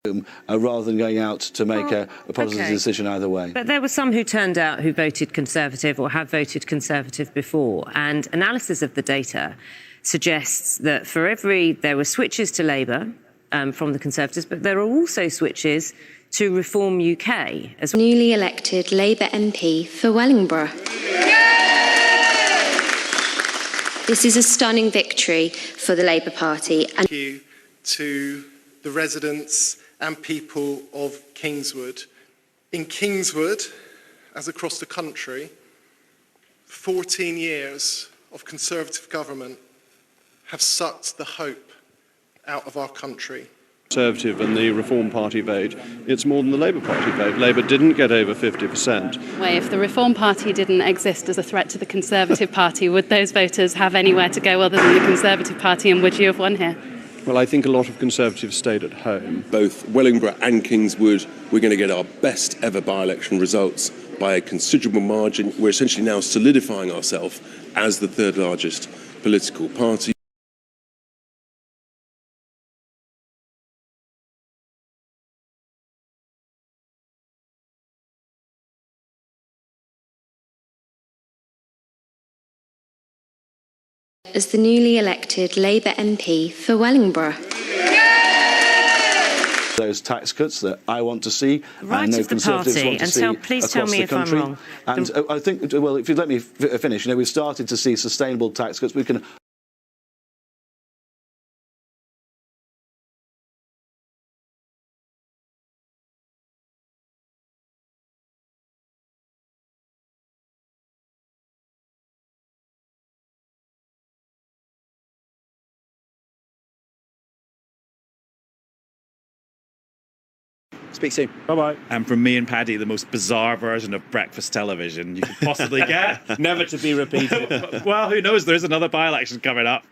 rather than going out to make a positive decision either way. But there were some who turned out who voted Conservative or have voted Conservative before, and analysis of the data suggests that there were switches to Labour from the Conservatives, but there are also switches to Reform UK as well. Newly elected Labour MP for Wellingborough. This is a stunning victory for the Labour Party. Thank you to the residents and people of Kingswood. In Kingswood, as across the country, 14 years of Conservative government have sucked the hope out of our country. Conservative and the Reform Party vote, it's more than the Labour Party vote. Labour didn't get over 50%. Well, if the Reform Party didn't exist as a threat to the Conservative Party, would those voters have anywhere to go other than the Conservative Party, and would you have won here? Well, I think a lot of Conservatives stayed at home. Both Wellingborough and Kingswood, we're going to get our best ever by-election results by a considerable margin. We're essentially now solidifying ourselves as the third largest political party. As the newly elected Labour MP for Wellingborough. Those tax cuts that I want to see, Right I know of the Conservatives party, want to and see please across tell me the if I'm country. wrong. And I think, well, if you let me finish, we've started to see sustainable tax cuts. We can. Speak soon. Bye-bye. And from me and Paddy, the most bizarre version of breakfast television you could possibly get. Never to be repeated. Well, who knows? There is another by-election coming up.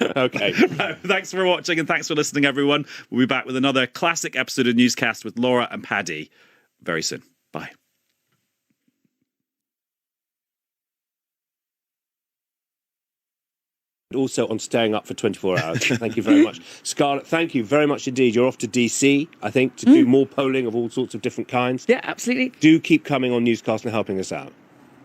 Okay. Right, thanks for watching and thanks for listening, everyone. We'll be back with another classic episode of Newscast with Laura and Paddy very soon. Bye. Also on staying up for 24 hours. Thank you very much. Scarlett, thank you very much indeed. You're off to DC, I think, to do more polling of all sorts of different kinds. Yeah, absolutely. Do keep coming on Newscast and helping us out.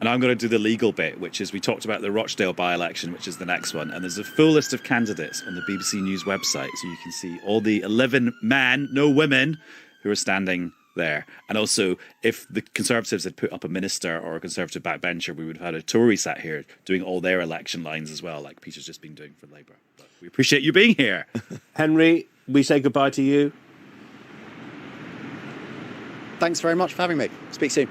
And I'm going to do the legal bit, which is we talked about the Rochdale by-election, which is the next one. And there's a full list of candidates on the BBC News website. So you can see all the 11 men, no women, who are standing there. And also, if the Conservatives had put up a minister or a Conservative backbencher, we would have had a Tory sat here doing all their election lines as well, like Peter's just been doing for Labour. But we appreciate you being here. Henry, we say goodbye to you. Thanks very much for having me. Speak soon.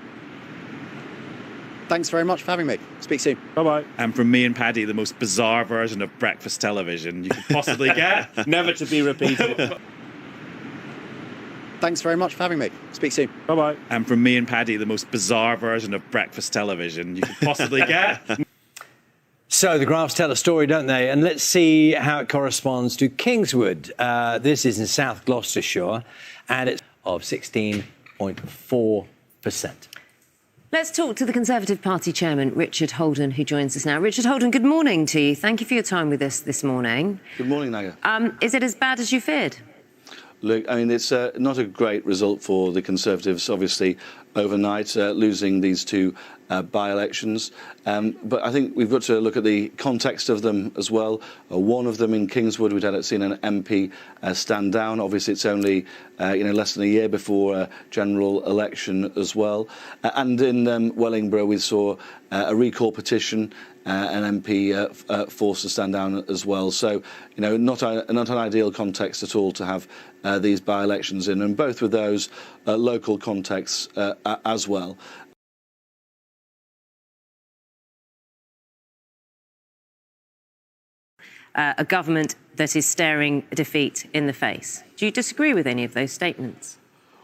Thanks very much for having me. Speak soon. Bye-bye. And from me and Paddy, the most bizarre version of breakfast television you could possibly get. Never to be repeated. Thanks very much for having me. Speak soon. Bye-bye. And from me and Paddy, the most bizarre version of breakfast television you could possibly get. So the graphs tell a story, don't they? And let's see how it corresponds to Kingswood. This is in South Gloucestershire, and it's of 16.4%. Let's talk to the Conservative Party chairman, Richard Holden, who joins us now. Richard Holden, good morning to you. Thank you for your time with us this morning. Good morning, Naga. Is it as bad as you feared? Look, I mean, it's not a great result for the Conservatives, obviously, overnight, losing these two by-elections. But I think we've got to look at the context of them as well. One of them in Kingswood, we'd seen an MP stand down. Obviously, it's only less than a year before a general election as well. And in Wellingborough, we saw a recall petition, an MP forced to stand down as well. So, not an ideal context at all to have these by-elections in, and both with those local contexts as well. A government that is staring defeat in the face. Do you disagree with any of those statements?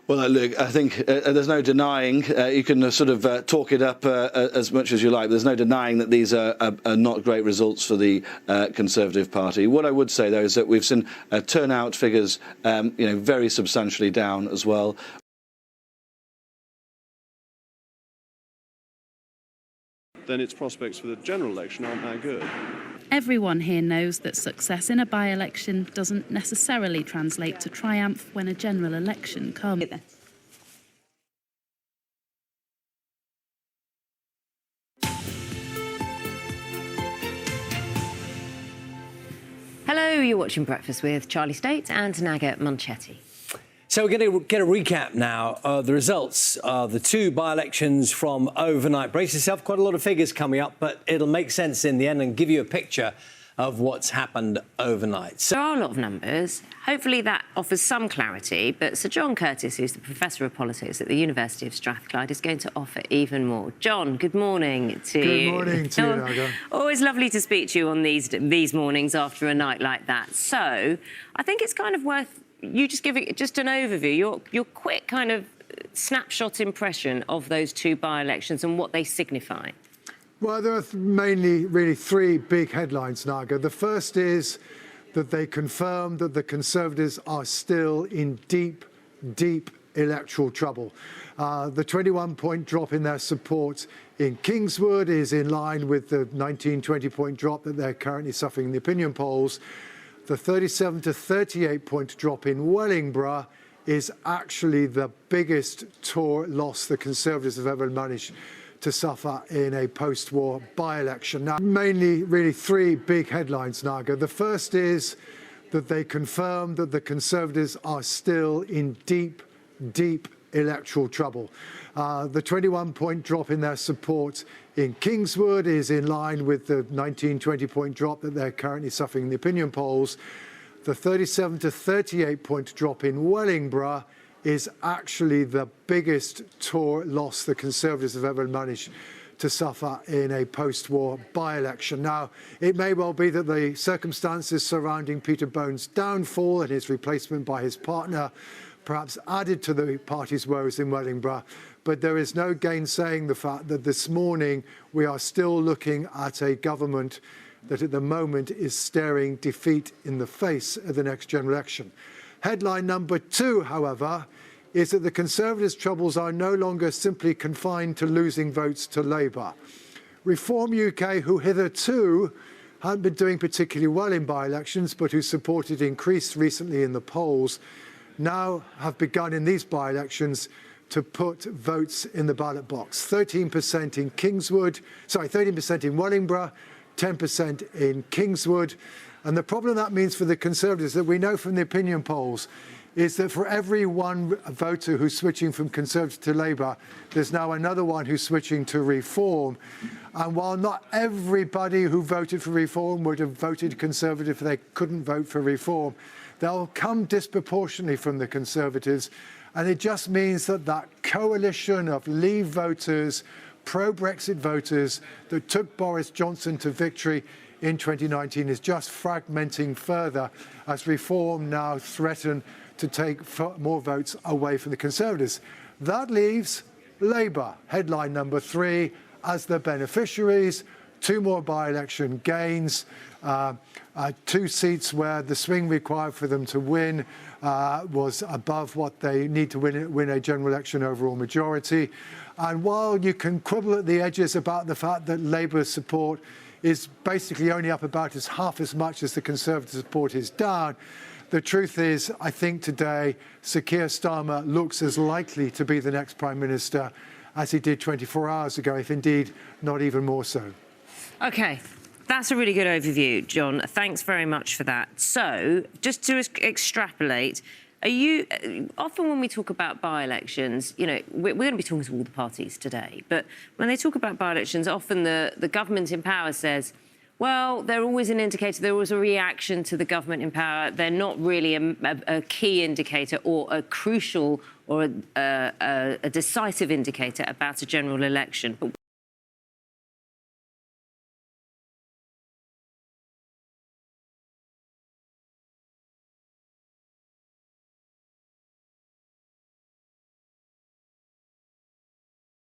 Well, look, I think there's no denying, you can sort of talk it up as much as you like, but there's no denying that these are not great results for the Conservative Party. What I would say, though, is that we've seen turnout figures, very substantially down as well. Then its prospects for the general election aren't that good. Everyone here knows that success in a by-election doesn't necessarily translate to triumph when a general election comes. Hello, you're watching Breakfast with Charlie State and Naga Munchetti. So we're going to get a recap now of the results of the two by-elections from overnight. Brace yourself, quite a lot of figures coming up, but it'll make sense in the end and give you a picture of what's happened overnight. There are a lot of numbers. Hopefully that offers some clarity, but Sir John Curtis, who's the Professor of Politics at the University of Strathclyde, is going to offer even more. John, good morning to you. Good morning to you, Naga. Always lovely to speak to you on these mornings after a night like that. So I think it's kind of worth you just giving just an overview, your quick kind of snapshot impression of those two by-elections and what they signify. Well, there are mainly really three big headlines, Naga. The first is that they confirm that the Conservatives are still in deep, deep electoral trouble. The 21-point drop in their support in Kingswood is in line with the 19-20-point drop that they're currently suffering in the opinion polls. The 37 to 38-point drop in Wellingborough is actually the biggest Tory loss the Conservatives have ever managed to suffer in a post-war by-election. Now, mainly really three big headlines, Naga. The first is that they confirm that the Conservatives are still in deep, deep electoral trouble. The 21-point drop in their support in Kingswood is in line with the 19-20-point drop that they're currently suffering in the opinion polls. The 37 to 38-point drop in Wellingborough is actually the biggest Tory loss the Conservatives have ever managed to suffer in a post-war by-election. Now, it may well be that the circumstances surrounding Peter Bone's downfall and his replacement by his partner perhaps added to the party's woes in Wellingborough, but there is no gainsaying the fact that this morning we are still looking at a government that at the moment is staring defeat in the face at the next general election. Headline number two, however, is that the Conservatives' troubles are no longer simply confined to losing votes to Labour. Reform UK, who hitherto hadn't been doing particularly well in by-elections, but who supported increase recently in the polls, now have begun in these by-elections to put votes in the ballot box. 13% in Kingswood, 13% in Wellingborough, 10% in Kingswood. And the problem that means for the Conservatives that we know from the opinion polls is that for every one voter who's switching from Conservative to Labour, there's now another one who's switching to Reform. And while not everybody who voted for Reform would have voted Conservative if they couldn't vote for Reform, they'll come disproportionately from the Conservatives. And it just means that that coalition of Leave voters, pro-Brexit voters that took Boris Johnson to victory in 2019 is just fragmenting further as Reform now threaten to take more votes away from the Conservatives. That leaves Labour, headline number three, as the beneficiaries. Two more by-election gains, two seats where the swing required for them to win was above what they need to win a general election overall majority. And while you can quibble at the edges about the fact that Labour's support is basically only up about half as much as the Conservative support is down, the truth is, I think today, Sir Keir Starmer looks as likely to be the next Prime Minister as he did 24 hours ago, if indeed not even more so. OK, that's a really good overview, John. Thanks very much for that. So, just to extrapolate, are you often when we talk about by-elections, you know, we're going to be talking to all the parties today, but when they talk about by-elections, often the government in power says, well, they're always an indicator, they're always a reaction to the government in power. They're not really a key indicator or a crucial or a decisive indicator about a general election. But